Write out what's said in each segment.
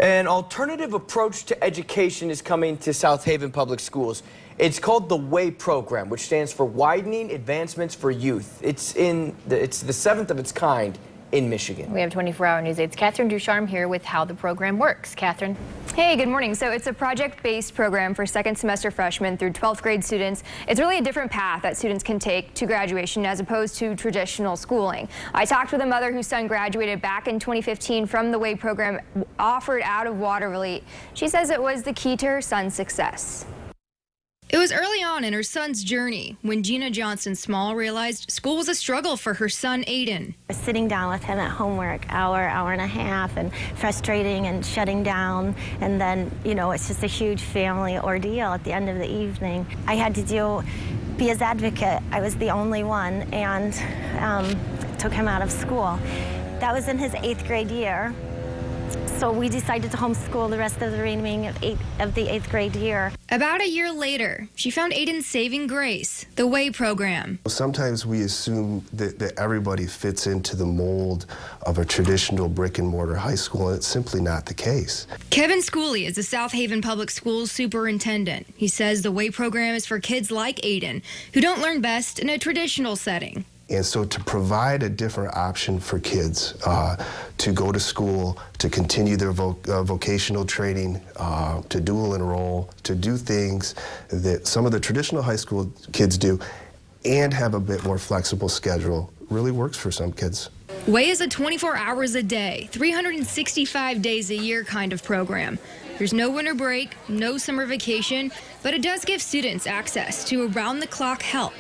An alternative approach to education is coming to South Haven Public Schools. It's called the WAY program, which stands for Widening Advancements for Youth. It's the seventh of its kind in Michigan. We have 24-hour News 8's Catherine Ducharme here with how the program works. Catherine. Hey, good morning. So it's a project-based program for second semester freshmen through 12th grade students. It's really a different path that students can take to graduation as opposed to traditional schooling. I talked with a mother whose son graduated back in 2015 from the WAY program offered out of Waterville. She says it was the key to her son's success. It was early on in her son's journey when Gina Johnson Small realized school was a struggle for her son, Aiden. Sitting down with him at homework, hour and a half, and frustrating and shutting down. And then, it's just a huge family ordeal at the end of the evening. I had to be his advocate. I was the only one, and took him out of school. That was in his 8th grade year. So we decided to homeschool the rest of the remaining of the 8th grade year. About a year later, she found Aiden's saving grace, the WAY program. Sometimes we assume that everybody fits into the mold of a traditional brick and mortar high school, and it's simply not the case. Kevin Schooley is the South Haven Public Schools superintendent. He says the WAY program is for kids like Aiden who don't learn best in a traditional setting. And so to provide a different option for kids to go to school, to continue their vocational training, to dual enroll, to do things that some of the traditional high school kids do, and have a bit more flexible schedule really works for some kids. WAY is a 24 hours a day, 365 days a year kind of program. There's no winter break, no summer vacation, but it does give students access to around-the-clock help.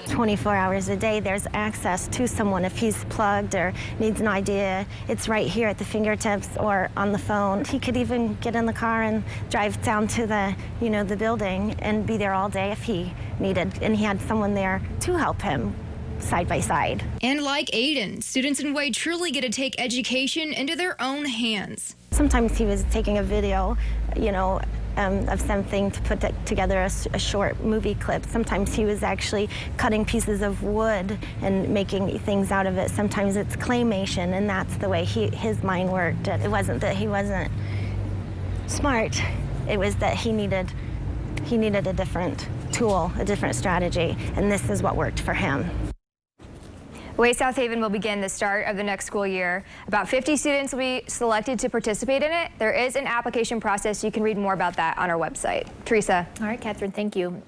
24 hours a day, there's access to someone if he's plugged or needs an idea. It's right here at the fingertips or on the phone. He could even get in the car and drive down to the building and be there all day if he needed. And he had someone there to help him side by side. And like Aiden, students in WAY truly get to take education into their own hands. Sometimes he was taking a video, of something to put together a short movie clip. Sometimes he was actually cutting pieces of wood and making things out of it. Sometimes it's claymation, and that's the way his mind worked. It wasn't that he wasn't smart. It was that he needed a different tool, a different strategy, and this is what worked for him. WAY South Haven will begin the start of the next school year. About 50 students will be selected to participate in it. There is an application process. You can read more about that on our website. Teresa. All right, Catherine, thank you.